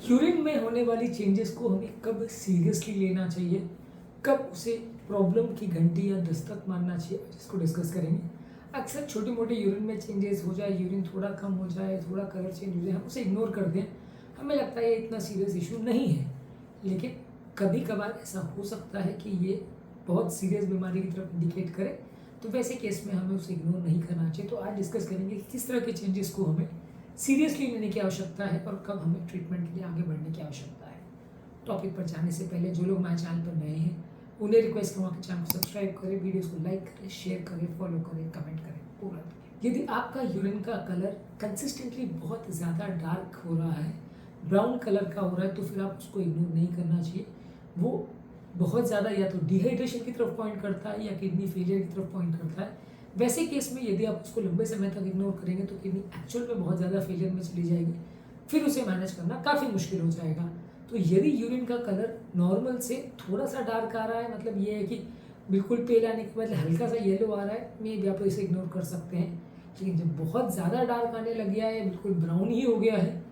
Urine में होने वाली चेंजेस को हमें कब सीरियसली लेना चाहिए, कब उसे प्रॉब्लम की घंटी या दस्तक मारना चाहिए, जिसको डिस्कस करेंगे। अक्सर छोटी मोटी यूरिन में चेंजेस हो जाए, यूरिन थोड़ा कम हो जाए, थोड़ा कलर चेंज हो जाए, हम उसे इग्नोर कर दें। हमें लगता है ये इतना सीरियस इशू नहीं है, लेकिन कभी कभार ऐसा हो सकता है कि ये बहुत सीरियस बीमारी की तरफ इंडिकेट करे। तो वैसे केस में हमें उसे इग्नोर नहीं करना चाहिए। तो आज डिस्कस करेंगे कि किस तरह के चेंजेस को हमें सीरियसली लेने की आवश्यकता है और कब हमें ट्रीटमेंट के लिए आगे बढ़ने की आवश्यकता है। टॉपिक पर जाने से पहले जो लोग मेरे चैनल पर नए हैं उन्हें रिक्वेस्ट करूँगा कि चैनल को सब्सक्राइब करें, वीडियोस को लाइक करें, शेयर करें, फॉलो करें, कमेंट करें, पूरा करें। यदि आपका यूरिन का कलर कंसिस्टेंटली बहुत ज़्यादा डार्क हो रहा है, ब्राउन कलर का हो रहा है, तो फिर आप उसको इग्नोर नहीं करना चाहिए। वो बहुत ज़्यादा या तो डिहाइड्रेशन की तरफ पॉइंट करता है या किडनी फेलियर की तरफ पॉइंट करता है। वैसे केस में यदि आप उसको लंबे समय तक इग्नोर करेंगे तो किडनी एक्चुअल में बहुत ज़्यादा फेलियर में चली जाएगी, फिर उसे मैनेज करना काफ़ी मुश्किल हो जाएगा। तो यदि यूरिन का कलर नॉर्मल से थोड़ा सा डार्क आ रहा है, मतलब ये है कि बिल्कुल पेल आने के बदले हल्का सा येलो आ रहा है, मे भी आप इसे इग्नोर कर सकते हैं। लेकिन जब बहुत ज़्यादा डार्क आने लग गया है, बिल्कुल ब्राउन ही हो गया है,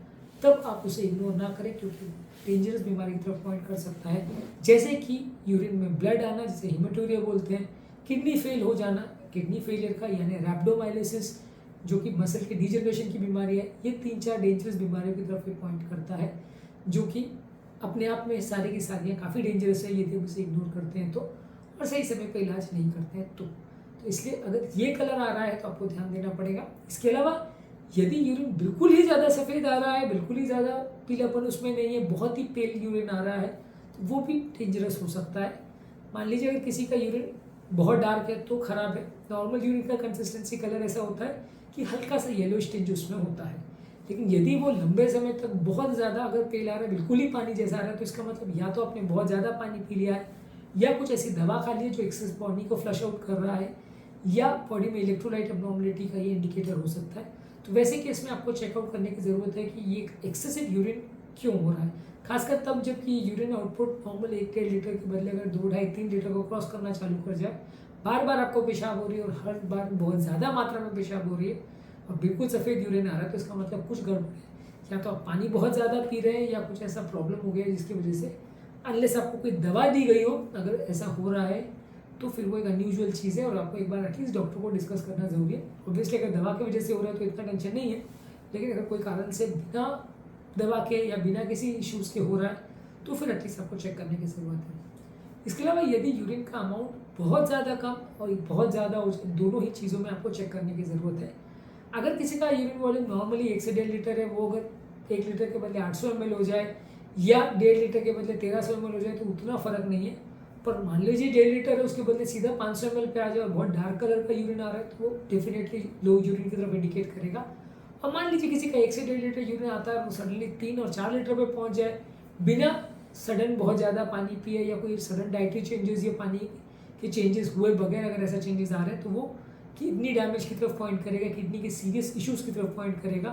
तब आप उसे इग्नोर ना करें, क्योंकि डेंजरस बीमारी की तरफ पॉइंट कर सकता है। जैसे कि यूरिन में ब्लड आना, जिसे हीमेटूरिया बोलते हैं, किडनी फेल हो जाना, किडनी फेलियर का यानी रैप्डोमाइलिसिस जो कि मसल के डिजनरेशन की बीमारी है। ये 3-4 डेंजरस बीमारियों की तरफ पॉइंट करता है, जो कि अपने आप में सारी की सारियाँ काफ़ी डेंजरस है यदि हम उसे इग्नोर करते हैं तो, और सही समय पर इलाज नहीं करते हैं तो इसलिए अगर ये कलर आ रहा है तो आपको ध्यान देना पड़ेगा। इसके अलावा यदि यूरिन बिल्कुल ही ज़्यादा सफ़ेद आ रहा है, बिल्कुल ही ज़्यादा पीलापन उसमें नहीं है, बहुत ही पेल यूरिन आ रहा है, तो वो भी डेंजरस हो सकता है। मान लीजिए अगर किसी का यूरिन बहुत डार्क है तो ख़राब है। नॉर्मल यूरिन का कंसिस्टेंसी कलर ऐसा होता है कि हल्का सा येलो स्टिंज उसमें होता है। लेकिन यदि वो लंबे समय तक बहुत ज़्यादा अगर पेल आ रहा है, बिल्कुल ही पानी जैसा आ रहा है, तो इसका मतलब या तो आपने बहुत ज़्यादा पानी पी लिया है, या कुछ ऐसी दवा खा ली है जो एक्सेस बॉडी को फ्लश आउट कर रहा है, या बॉडी में इलेक्ट्रोलाइट अबनॉर्मलिटी का ये इंडिकेटर हो सकता है। तो वैसे केस में आपको चेकआउट करने की ज़रूरत है कि ये एक्सेसिव यूरिन क्यों हो रहा है। खासकर तब जबकि यूरिन आउटपुट नॉर्मल 1-1.5 लीटर के बदले अगर 2, 2.5, 3 लीटर को क्रॉस करना चालू कर जाए, बार बार आपको पेशाब हो रही है और हर बार बहुत ज़्यादा मात्रा में पेशाब हो रही है और बिल्कुल सफ़ेद यूरिन आ रहा है, तो इसका मतलब कुछ गड़बड़ है। या तो आप पानी बहुत ज़्यादा पी रहे हैं या कुछ ऐसा प्रॉब्लम हो गया है जिसकी वजह से, अनलेस आपको कोई दवा दी गई हो, अगर ऐसा हो रहा है तो फिर वो एक अनयूजुअल चीज़ है और आपको एक बार एटलीस्ट डॉक्टर को डिस्कस करना ज़रूरी है। ऑब्वियसली अगर दवा की वजह से हो रहा है तो इतना टेंशन नहीं है, लेकिन अगर कोई कारण से बिना दवा के या बिना किसी इश्यूज़ के हो रहा है तो फिर एटलीस्ट आपको चेक करने की ज़रूरत है। इसके अलावा यदि यूरिन का अमाउंट बहुत ज़्यादा कम और बहुत ज़्यादा हो, दोनों ही चीज़ों में आपको चेक करने की ज़रूरत है। अगर किसी का यूरिन वॉल्यूम नॉर्मली 1 से 1.5 लीटर है, वो अगर 1 लीटर के बदले 800 ml हो जाए या 1.5 लीटर के बदले 1300 ml हो जाए तो उतना फ़र्क नहीं है। पर मान लीजिए 1.5 लीटर है, उसके बदले सीधा 500 ml पे आ जाए और बहुत डार्क कलर का यूरिन आ रहा है, तो वो डेफिनेटली लो यूरिन की तरफ इंडिकेट करेगा। और मान लीजिए किसी का 1 से 1.5 लीटर यूरिन आता है, वो सडनली 3 और 4 लीटर पे पहुंच जाए बिना सडन बहुत ज़्यादा पानी पिए या कोई सडन डाइटरी चेंजेस या पानी के चेंजेस हुए बगैर अगर ऐसा चेंजेस आ रहे हैं, तो वो किडनी डैमेज की तरफ पॉइंट करेगा, किडनी के सीरियस इश्यूज़ की तरफ पॉइंट करेगा।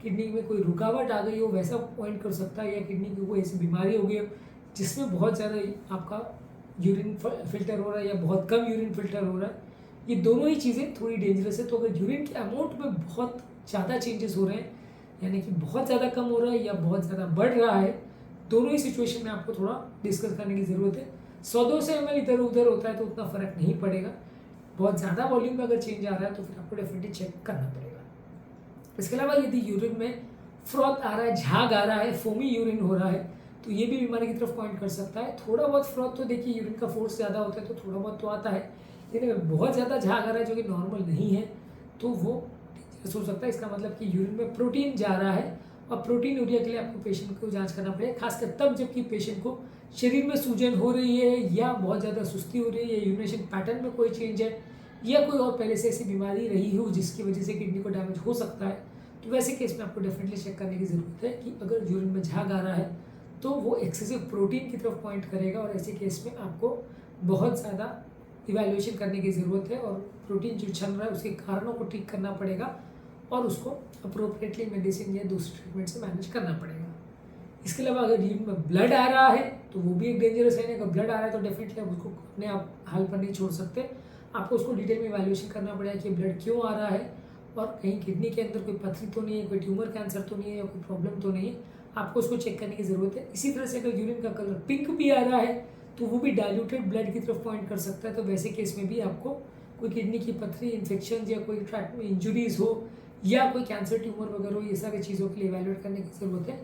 किडनी में कोई रुकावट आ गई हो वैसा पॉइंट कर सकता है, या किडनी की कोई ऐसी बीमारी हो गई हो जिसमें बहुत ज़्यादा आपका यूरिन फिल्टर हो रहा है या बहुत कम यूरिन फिल्टर हो रहा है। ये दोनों ही चीज़ें थोड़ी डेंजरस है। तो अगर यूरिन के अमाउंट में बहुत ज़्यादा चेंजेस हो रहे हैं, यानी कि बहुत ज़्यादा कम हो रहा है या बहुत ज़्यादा बढ़ रहा है, दोनों ही सिचुएशन में आपको थोड़ा डिस्कस करने की ज़रूरत है। 100-200 ml इधर उधर होता है तो उतना फ़र्क नहीं पड़ेगा। बहुत ज़्यादा वॉल्यूम में अगर चेंज आ रहा है तो फिर आपको डेफिनेटली चेक करना पड़ेगा। इसके अलावा यदि यूरिन में फ्रॉथ आ रहा है, झाग आ रहा है, फोमी यूरिन हो रहा है, तो ये भी बीमारी की तरफ पॉइंट कर सकता है। थोड़ा बहुत फ्रॉथ तो देखिए यूरिन का फोर्स ज़्यादा होता है तो थोड़ा बहुत तो आता है, लेकिन अगर बहुत ज़्यादा झाग आ रहा है जो कि नॉर्मल नहीं है तो वो डेंजरस हो सकता है। इसका मतलब कि यूरिन में प्रोटीन जा रहा है और प्रोटीन यूरिया के लिए आपको पेशेंट को जांच करना पड़ेगा, खासकर तब जबकि पेशेंट को शरीर में सूजन हो रही है या बहुत ज़्यादा सुस्ती हो रही है या यूरिनेशन पैटर्न में कोई चेंज है या कोई और पहले से ऐसी बीमारी रही हो जिसकी वजह से किडनी को डैमेज हो सकता है। तो वैसे केस में आपको डेफिनेटली चेक करने की ज़रूरत है कि अगर यूरिन में झाग आ रहा है तो वो एक्सेसिव प्रोटीन की तरफ पॉइंट करेगा और ऐसे केस में आपको बहुत ज़्यादा इवैल्यूएशन करने की ज़रूरत है और प्रोटीन जो छन रहा है उसके कारणों को ठीक करना पड़ेगा और उसको अप्रोप्रिएटली मेडिसिन या दूसरे ट्रीटमेंट से मैनेज करना पड़ेगा। इसके अलावा अगर यूरिन में ब्लड आ रहा है तो वो भी एक डेंजरस है। अगर ब्लड आ रहा है तो डेफिनेटली आप उसको अपने आप हाल पर नहीं छोड़ सकते, आपको उसको डिटेल में इवैल्यूएशन करना पड़ेगा कि ब्लड क्यों आ रहा है और कहीं किडनी के अंदर कोई पथरी तो नहीं है, कोई ट्यूमर कैंसर तो नहीं है या कोई प्रॉब्लम तो नहीं है। आपको उसको चेक करने की ज़रूरत है। इसी तरह से अगर यूरिन का कलर पिंक भी आ रहा है तो वो भी डाइल्यूटेड ब्लड की तरफ पॉइंट कर सकता है। तो वैसे केस में भी आपको कोई किडनी की पथरी, इन्फेक्शन या कोई ट्रैक में इंजुरीज हो या कोई कैंसर ट्यूमर वगैरह हो, ये सारी चीज़ों के लिए इवैल्यूएट करने की ज़रूरत है।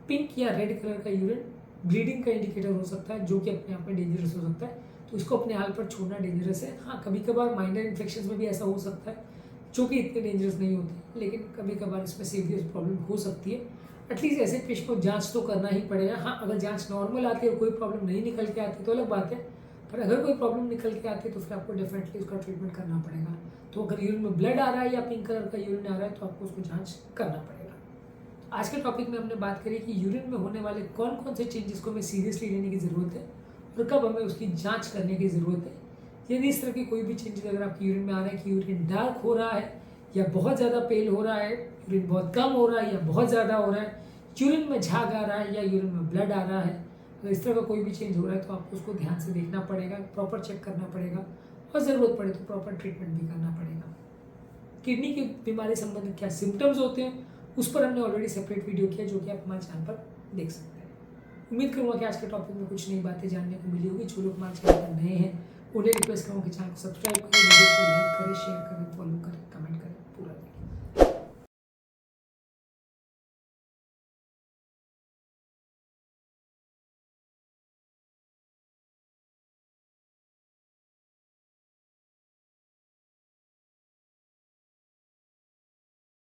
पिंक या रेड कलर का यूरिन ब्लीडिंग का इंडिकेटर हो सकता है, जो कि अपने आप में डेंजरस हो सकता है। तो इसको अपने हाल पर छोड़ना डेंजरस है। हाँ, कभी कभार माइनर इन्फेक्शन में भी ऐसा हो सकता है जो कि इतने डेंजरस नहीं होते, लेकिन कभी कभार इसमें सीरियस प्रॉब्लम हो सकती है। एटलीस्ट ऐसे पेशेंट को जांच तो करना ही पड़ेगा। हाँ, अगर जांच नॉर्मल आती है और कोई प्रॉब्लम नहीं निकल के आती तो अलग बात है, पर अगर कोई प्रॉब्लम निकल के आती है तो फिर आपको डेफिनेटली उसका ट्रीटमेंट करना पड़ेगा। तो अगर यूरिन में ब्लड आ रहा है या पिंक कलर का यूरिन आ रहा है तो आपको उसको जांच करना पड़ेगा। आज के टॉपिक में हमने बात करी कि यूरिन में होने वाले कौन कौन से चेंजेस को हमें सीरियसली लेने की ज़रूरत है और कब हमें उसकी जांच करने की ज़रूरत है। यदि इस तरह की कोई भी चेंजेस अगर आपकी यूरिन में आ रहा है कि यूरिन डार्क हो रहा है या बहुत ज़्यादा पेल हो रहा है, यूरिन बहुत कम हो रहा है या बहुत ज़्यादा हो रहा है, यूरिन में झाग आ रहा है या यूरिन में ब्लड आ रहा है, अगर इस तरह का कोई भी चेंज हो रहा है तो आपको उसको ध्यान से देखना पड़ेगा, प्रॉपर चेक करना पड़ेगा और ज़रूरत पड़े तो प्रॉपर ट्रीटमेंट भी करना पड़ेगा। किडनी की बीमारी संबंधित क्या सिम्टम्स होते हैं उस पर हमने ऑलरेडी सेपरेट वीडियो किया, जो कि आप हमारे चैनल पर देख सकते हैं। उम्मीद करूँगा कि आज के टॉपिक में कुछ नई बातें जानने को मिली होगी। जो लोग हमारे चैनल पर नए हैं उन्हें रिक्वेस्ट करूँगा कि चैनल को सब्सक्राइब करें, वीडियो को लाइक करें, शेयर करें, फॉलो करें, कमेंट करें।